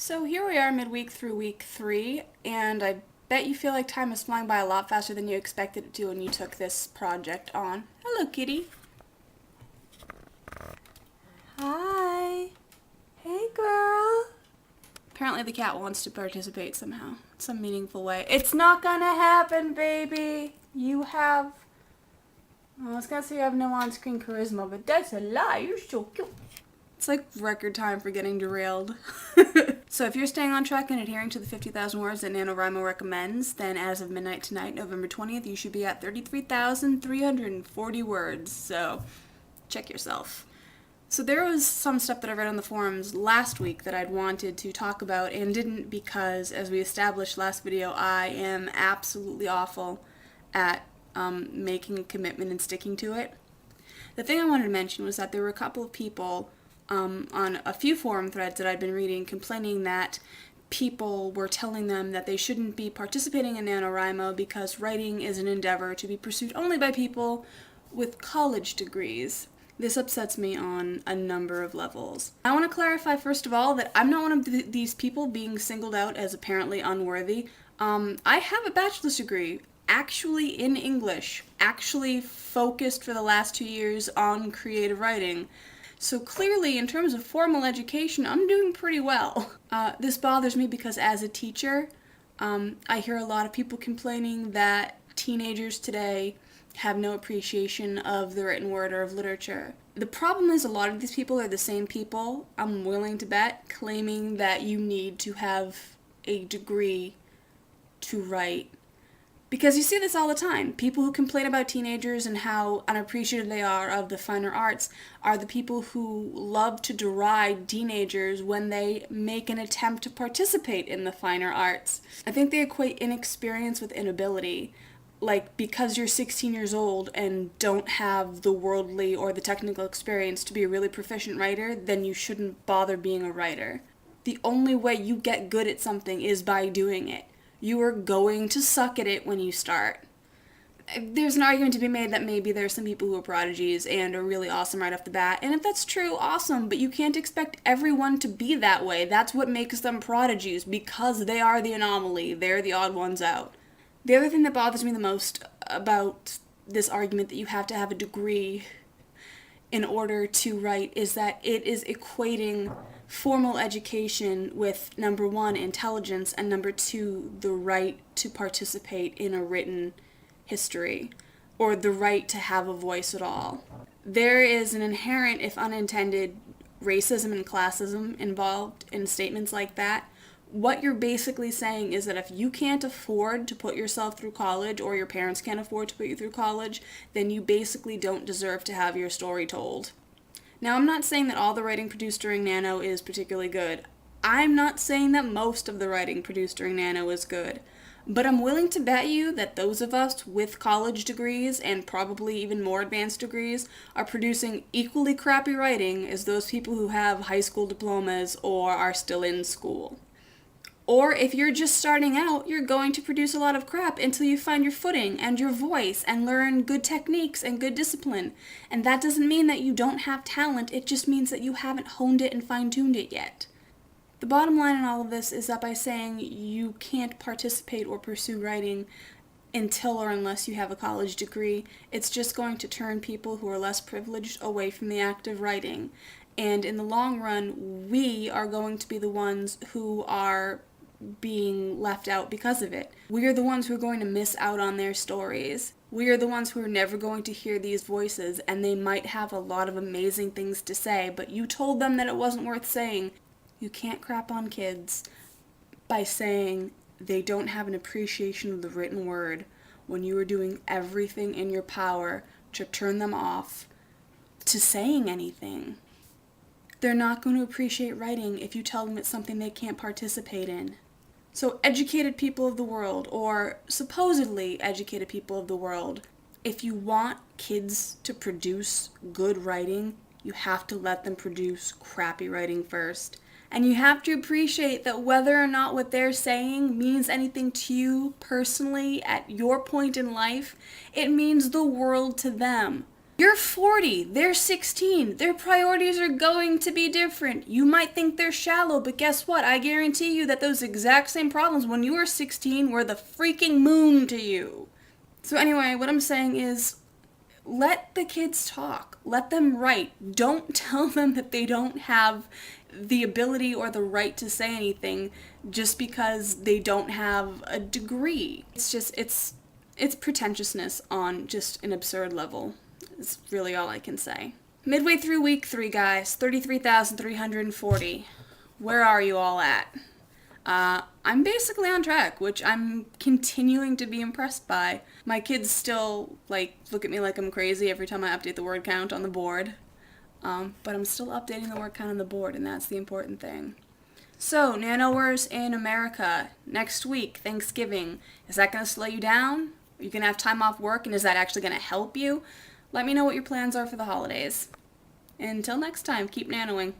So here we are midweek through week 3, and I bet you feel like time is flying by a lot faster than you expected it to when you took this project on. Hello, kitty. Hi. Hey, girl. Apparently the cat wants to participate somehow, some meaningful way. It's not gonna happen, baby. I was gonna say you have no on-screen charisma, but that's a lie. You're so cute. It's like record time for getting derailed. So if you're staying on track and adhering to the 50,000 words that NaNoWriMo recommends, then as of midnight tonight, November 20th, you should be at 33,340 words. So check yourself. So there was some stuff that I read on the forums last week that I'd wanted to talk about and didn't because, as we established last video, I am absolutely awful at making a commitment and sticking to it. The thing I wanted to mention was that there were a couple of people on a few forum threads that I'd been reading complaining that people were telling them that they shouldn't be participating in NaNoWriMo because writing is an endeavor to be pursued only by people with college degrees. This upsets me on a number of levels. I want to clarify first of all that I'm not one of these people being singled out as apparently unworthy. I have a bachelor's degree, actually in English, actually focused for the last 2 years on creative writing. So clearly, in terms of formal education, I'm doing pretty well. This bothers me because as a teacher, I hear a lot of people complaining that teenagers today have no appreciation of the written word or of literature. The problem is a lot of these people are the same people, I'm willing to bet, claiming that you need to have a degree to write. Because you see this all the time. People who complain about teenagers and how unappreciative they are of the finer arts are the people who love to deride teenagers when they make an attempt to participate in the finer arts. I think they equate inexperience with inability. Like, because you're 16 years old and don't have the worldly or the technical experience to be a really proficient writer, then you shouldn't bother being a writer. The only way you get good at something is by doing it. You are going to suck at it when you start. There's an argument to be made that maybe there's some people who are prodigies and are really awesome right off the bat, and if that's true, awesome, but you can't expect everyone to be that way. That's what makes them prodigies, because they are the anomaly. They're the odd ones out. The other thing that bothers me the most about this argument that you have to have a degree in order to write is that it is equating formal education with, number one, intelligence, and number two, the right to participate in a written history, or the right to have a voice at all. There is an inherent, if unintended, racism and classism involved in statements like that. What you're basically saying is that if you can't afford to put yourself through college, or your parents can't afford to put you through college, then you basically don't deserve to have your story told. Now, I'm not saying that all the writing produced during Nano is particularly good. I'm not saying that most of the writing produced during Nano is good. But I'm willing to bet you that those of us with college degrees, and probably even more advanced degrees, are producing equally crappy writing as those people who have high school diplomas or are still in school. Or if you're just starting out, you're going to produce a lot of crap until you find your footing and your voice and learn good techniques and good discipline. And that doesn't mean that you don't have talent, it just means that you haven't honed it and fine-tuned it yet. The bottom line in all of this is that by saying you can't participate or pursue writing until or unless you have a college degree, it's just going to turn people who are less privileged away from the act of writing. And in the long run, we are going to be the ones who are being left out because of it. We are the ones who are going to miss out on their stories. We are the ones who are never going to hear these voices, and they might have a lot of amazing things to say, but you told them that it wasn't worth saying. You can't crap on kids by saying they don't have an appreciation of the written word when you are doing everything in your power to turn them off to saying anything. They're not going to appreciate writing if you tell them it's something they can't participate in. So educated people of the world, or supposedly educated people of the world, if you want kids to produce good writing, you have to let them produce crappy writing first. And you have to appreciate that whether or not what they're saying means anything to you personally at your point in life, it means the world to them. You're 40, they're 16, their priorities are going to be different. You might think they're shallow, but guess what? I guarantee you that those exact same problems when you were 16 were the freaking moon to you. So anyway, what I'm saying is, let the kids talk. Let them write. Don't tell them that they don't have the ability or the right to say anything just because they don't have a degree. It's pretentiousness on just an absurd level. Is really all I can say. Midway through week 3, guys, 33,340. Where are you all at? I'm basically on track, which I'm continuing to be impressed by. My kids still, look at me like I'm crazy every time I update the word count on the board. But I'm still updating the word count on the board, and that's the important thing. So, nanowers in America, next week, Thanksgiving. Is that going to slow you down? Are you going to have time off work, and is that actually going to help you? Let me know what your plans are for the holidays. Until next time, keep nanoing.